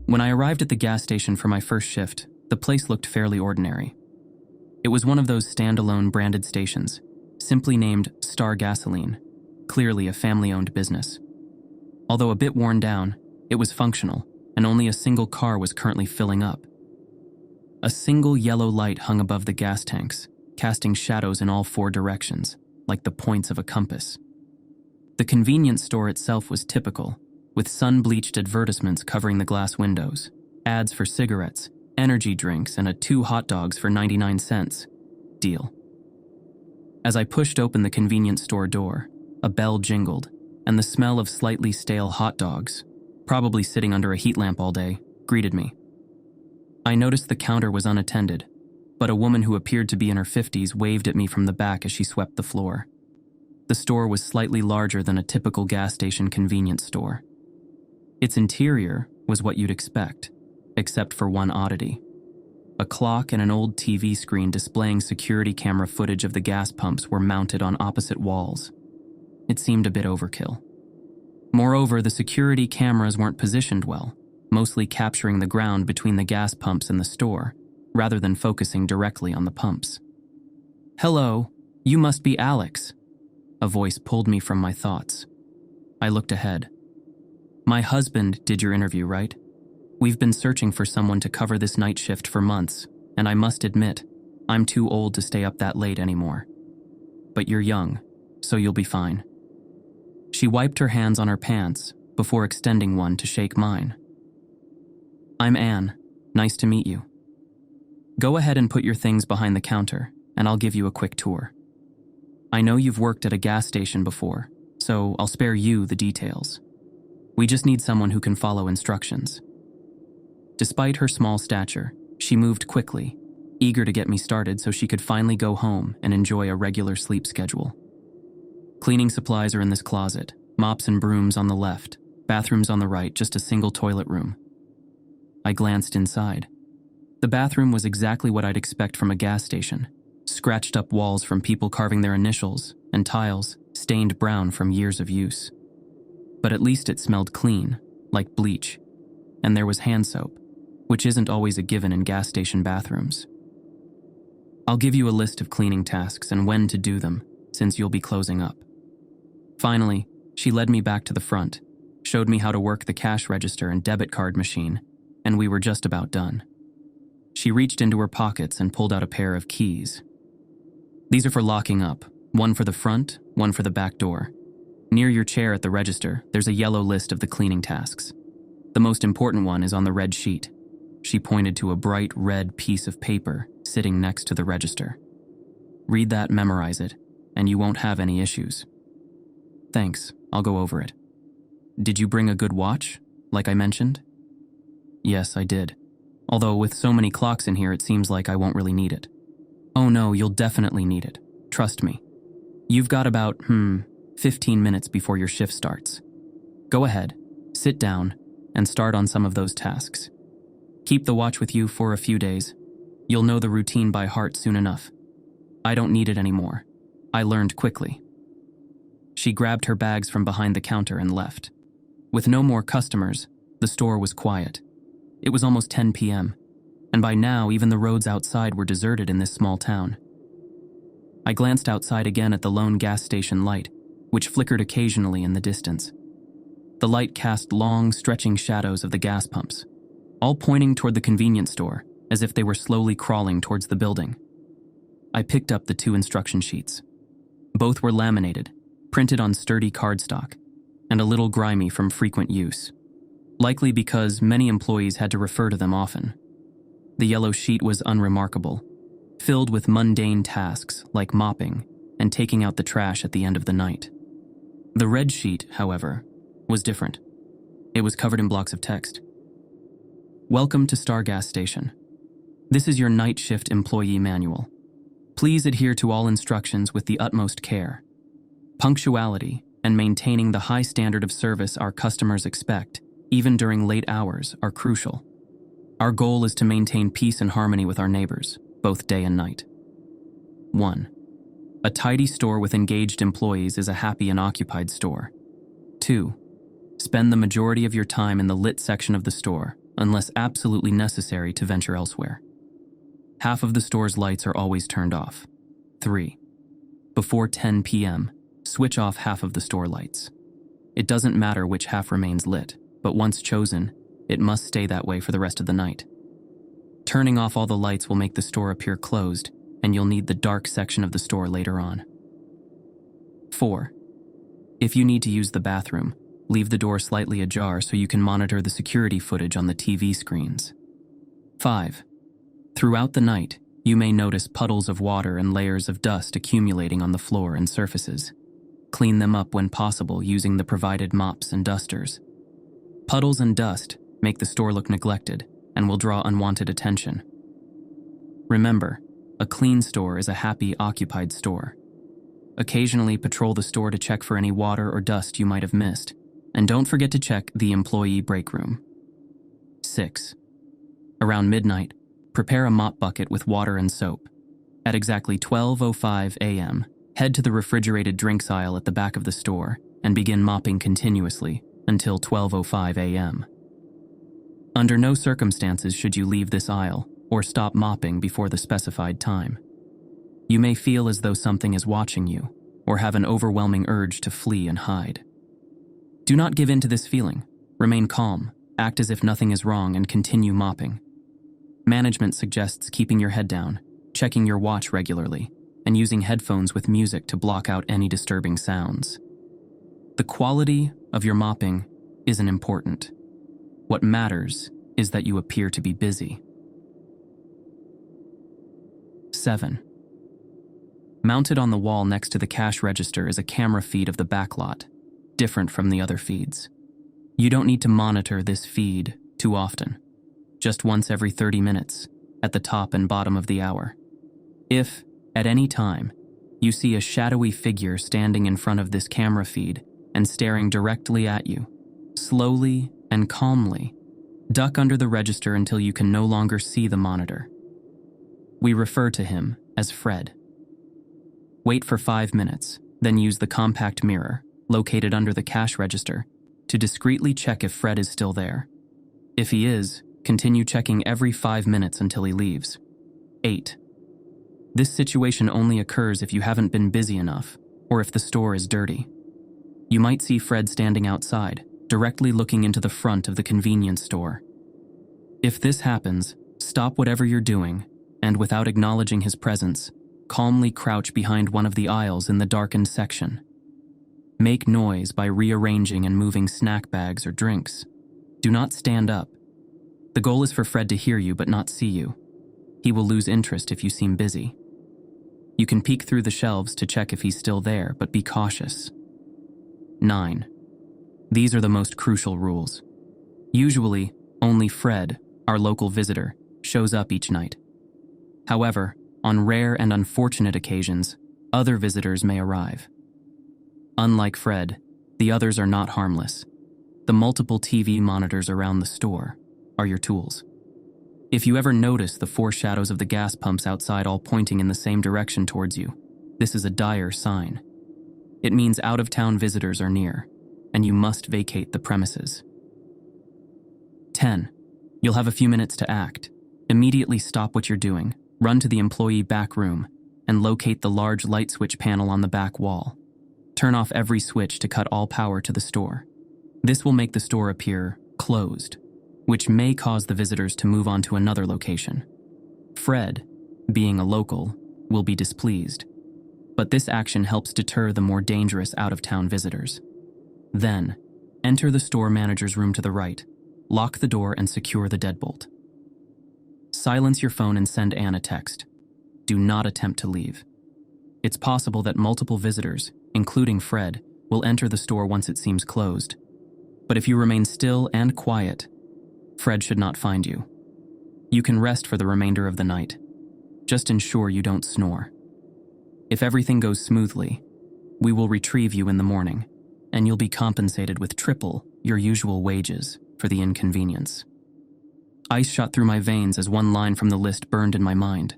When I arrived at the gas station for my first shift, the place looked fairly ordinary. It was one of those standalone branded stations, simply named Star Gasoline, clearly a family-owned business. Although a bit worn down, it was functional, and only a single car was currently filling up. A single yellow light hung above the gas tanks, casting shadows in all four directions, like the points of a compass. The convenience store itself was typical, with sun-bleached advertisements covering the glass windows, ads for cigarettes, energy drinks, and a 2 hot dogs for 99 cents deal. As I pushed open the convenience store door, a bell jingled, and the smell of slightly stale hot dogs, probably sitting under a heat lamp all day, greeted me. I noticed the counter was unattended, but a woman who appeared to be in her 50s waved at me from the back as she swept the floor. The store was slightly larger than a typical gas station convenience store. Its interior was what you'd expect, except for one oddity. A clock and an old TV screen displaying security camera footage of the gas pumps were mounted on opposite walls. It seemed a bit overkill. Moreover, the security cameras weren't positioned well, mostly capturing the ground between the gas pumps and the store, rather than focusing directly on the pumps. "Hello, you must be Alex." A voice pulled me from my thoughts. I looked ahead. "My husband did your interview, right? We've been searching for someone to cover this night shift for months, and I must admit, I'm too old to stay up that late anymore. But you're young, so you'll be fine." She wiped her hands on her pants before extending one to shake mine. "I'm Anne. Nice to meet you. Go ahead and put your things behind the counter, and I'll give you a quick tour. I know you've worked at a gas station before, so I'll spare you the details. We just need someone who can follow instructions." Despite her small stature, she moved quickly, eager to get me started so she could finally go home and enjoy a regular sleep schedule. "Cleaning supplies are in this closet, mops and brooms on the left, bathrooms on the right, just a single toilet room." I glanced inside. The bathroom was exactly what I'd expect from a gas station, scratched up walls from people carving their initials, and tiles stained brown from years of use. But at least it smelled clean, like bleach, and there was hand soap, which isn't always a given in gas station bathrooms. "I'll give you a list of cleaning tasks and when to do them, since you'll be closing up." Finally, she led me back to the front, showed me how to work the cash register and debit card machine, and we were just about done. She reached into her pockets and pulled out a pair of keys. "These are for locking up, one for the front, one for the back door. Near your chair at the register, there's a yellow list of the cleaning tasks. The most important one is on the red sheet." She pointed to a bright red piece of paper sitting next to the register. "Read that, memorize it, and you won't have any issues." "Thanks, I'll go over it." "Did you bring a good watch, like I mentioned?" "Yes, I did. Although with so many clocks in here, it seems like I won't really need it." "Oh no, you'll definitely need it. Trust me. You've got about, 15 minutes before your shift starts. Go ahead, sit down, and start on some of those tasks. Keep the watch with you for a few days. You'll know the routine by heart soon enough. I don't need it anymore. I learned quickly." She grabbed her bags from behind the counter and left. With no more customers, the store was quiet. It was almost 10 p.m., and by now even the roads outside were deserted in this small town. I glanced outside again at the lone gas station light, which flickered occasionally in the distance. The light cast long, stretching shadows of the gas pumps, all pointing toward the convenience store, as if they were slowly crawling towards the building. I picked up the 2 instruction sheets. Both were laminated, printed on sturdy cardstock, and a little grimy from frequent use, likely because many employees had to refer to them often. The yellow sheet was unremarkable, filled with mundane tasks like mopping and taking out the trash at the end of the night. The red sheet, however, was different. It was covered in blocks of text. "Welcome to Star Gas Station. This is your night shift employee manual. Please adhere to all instructions with the utmost care. Punctuality and maintaining the high standard of service our customers expect, even during late hours, are crucial. Our goal is to maintain peace and harmony with our neighbors, both day and night. 1. A tidy store with engaged employees is a happy and occupied store. 2. Spend the majority of your time in the lit section of the store, unless absolutely necessary to venture elsewhere. Half of the store's lights are always turned off. 3. Before 10 p.m., switch off half of the store lights. It doesn't matter which half remains lit, but once chosen, it must stay that way for the rest of the night. Turning off all the lights will make the store appear closed, and you'll need the dark section of the store later on. 4. If you need to use the bathroom, leave the door slightly ajar so you can monitor the security footage on the TV screens. 5. Throughout the night, you may notice puddles of water and layers of dust accumulating on the floor and surfaces. Clean them up when possible using the provided mops and dusters. Puddles and dust make the store look neglected and will draw unwanted attention. Remember, a clean store is a happy, occupied store. Occasionally patrol the store to check for any water or dust you might have missed, and don't forget to check the employee break room. 6. Around midnight, prepare a mop bucket with water and soap. At exactly 12:05 a.m., head to the refrigerated drinks aisle at the back of the store and begin mopping continuously until 12:05 a.m. Under no circumstances should you leave this aisle or stop mopping before the specified time. You may feel as though something is watching you or have an overwhelming urge to flee and hide. Do not give in to this feeling. Remain calm, act as if nothing is wrong, and continue mopping. Management suggests keeping your head down, checking your watch regularly, and using headphones with music to block out any disturbing sounds. The quality of your mopping isn't important. What matters is that you appear to be busy. 7. Mounted on the wall next to the cash register is a camera feed of the backlot, different from the other feeds. You don't need to monitor this feed too often, just once every 30 minutes, at the top and bottom of the hour. If, at any time, you see a shadowy figure standing in front of this camera feed and staring directly at you, slowly and calmly, duck under the register until you can no longer see the monitor. We refer to him as Fred. Wait for 5 minutes, then use the compact mirror, located under the cash register, to discreetly check if Fred is still there. If he is, continue checking every 5 minutes until he leaves. 8. This situation only occurs if you haven't been busy enough, or if the store is dirty. You might see Fred standing outside, directly looking into the front of the convenience store. If this happens, stop whatever you're doing, and without acknowledging his presence, calmly crouch behind one of the aisles in the darkened section. Make noise by rearranging and moving snack bags or drinks. Do not stand up. The goal is for Fred to hear you but not see you. He will lose interest if you seem busy. You can peek through the shelves to check if he's still there, but be cautious. 9. These are the most crucial rules. Usually, only Fred, our local visitor, shows up each night. However, on rare and unfortunate occasions, other visitors may arrive. Unlike Fred, the others are not harmless. The multiple TV monitors around the store are your tools. If you ever notice the 4 shadows of the gas pumps outside all pointing in the same direction towards you, this is a dire sign. It means out-of-town visitors are near, and you must vacate the premises. 10. You'll have a few minutes to act. Immediately stop what you're doing, run to the employee back room, and locate the large light switch panel on the back wall. Turn off every switch to cut all power to the store. This will make the store appear closed, which may cause the visitors to move on to another location. Fred, being a local, will be displeased, but this action helps deter the more dangerous out-of-town visitors. Then, enter the store manager's room to the right, lock the door and secure the deadbolt. Silence your phone and send Anne a text. Do not attempt to leave. It's possible that multiple visitors, including Fred, will enter the store once it seems closed. But if you remain still and quiet, Fred should not find you. You can rest for the remainder of the night. Just ensure you don't snore. If everything goes smoothly, we will retrieve you in the morning, and you'll be compensated with triple your usual wages for the inconvenience. Ice shot through my veins as one line from the list burned in my mind.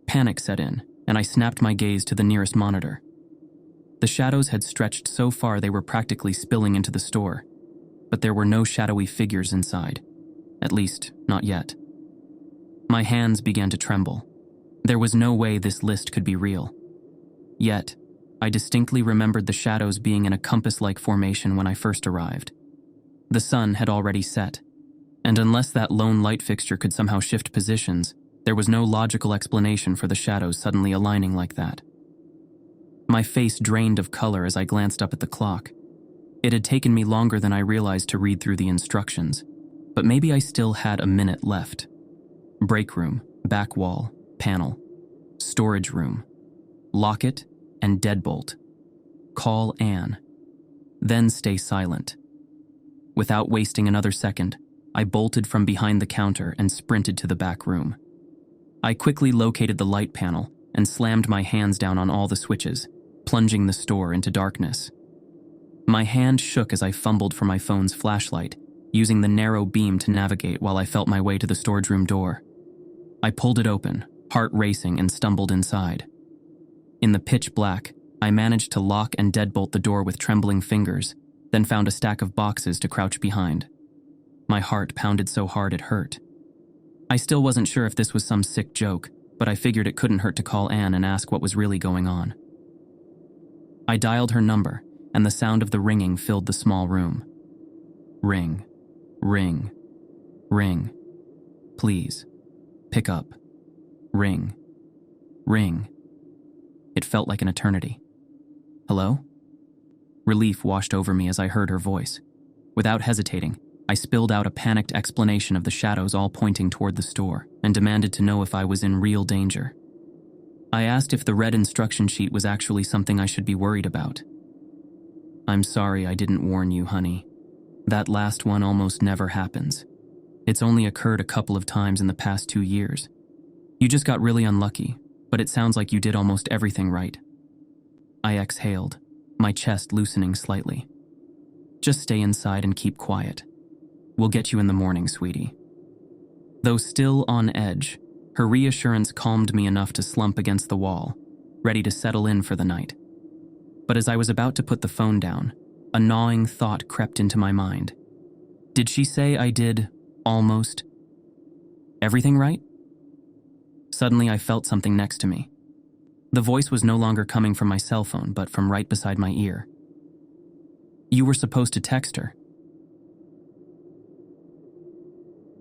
Panic set in, and I snapped my gaze to the nearest monitor. The shadows had stretched so far they were practically spilling into the store, but there were no shadowy figures inside. At least, not yet. My hands began to tremble. There was no way this list could be real. Yet, I distinctly remembered the shadows being in a compass-like formation when I first arrived. The sun had already set, and unless that lone light fixture could somehow shift positions, there was no logical explanation for the shadows suddenly aligning like that. My face drained of color as I glanced up at the clock. It had taken me longer than I realized to read through the instructions, but maybe I still had a minute left. Break room, back wall, panel, storage room, lock it, and deadbolt. Call Anne. Then stay silent. Without wasting another second, I bolted from behind the counter and sprinted to the back room. I quickly located the light panel and slammed my hands down on all the switches, plunging the store into darkness. My hand shook as I fumbled for my phone's flashlight, using the narrow beam to navigate while I felt my way to the storage room door. I pulled it open, heart racing, and stumbled inside. In the pitch black, I managed to lock and deadbolt the door with trembling fingers, then found a stack of boxes to crouch behind. My heart pounded so hard it hurt. I still wasn't sure if this was some sick joke, but I figured it couldn't hurt to call Anne and ask what was really going on. I dialed her number, and the sound of the ringing filled the small room. Ring, ring, ring. Please, pick up. Ring, ring. It felt like an eternity. Hello? Relief washed over me as I heard her voice. Without hesitating, I spilled out a panicked explanation of the shadows all pointing toward the store and demanded to know if I was in real danger. I asked if the red instruction sheet was actually something I should be worried about. I'm sorry I didn't warn you, honey. That last one almost never happens. It's only occurred a couple of times in the past 2 years. You just got really unlucky, but it sounds like you did almost everything right. I exhaled, my chest loosening slightly. Just stay inside and keep quiet. We'll get you in the morning, sweetie. Though still on edge, her reassurance calmed me enough to slump against the wall, ready to settle in for the night. But as I was about to put the phone down, a gnawing thought crept into my mind. Did she say I did almost everything right? Suddenly I felt something next to me. The voice was no longer coming from my cell phone, but from right beside my ear. You were supposed to text her.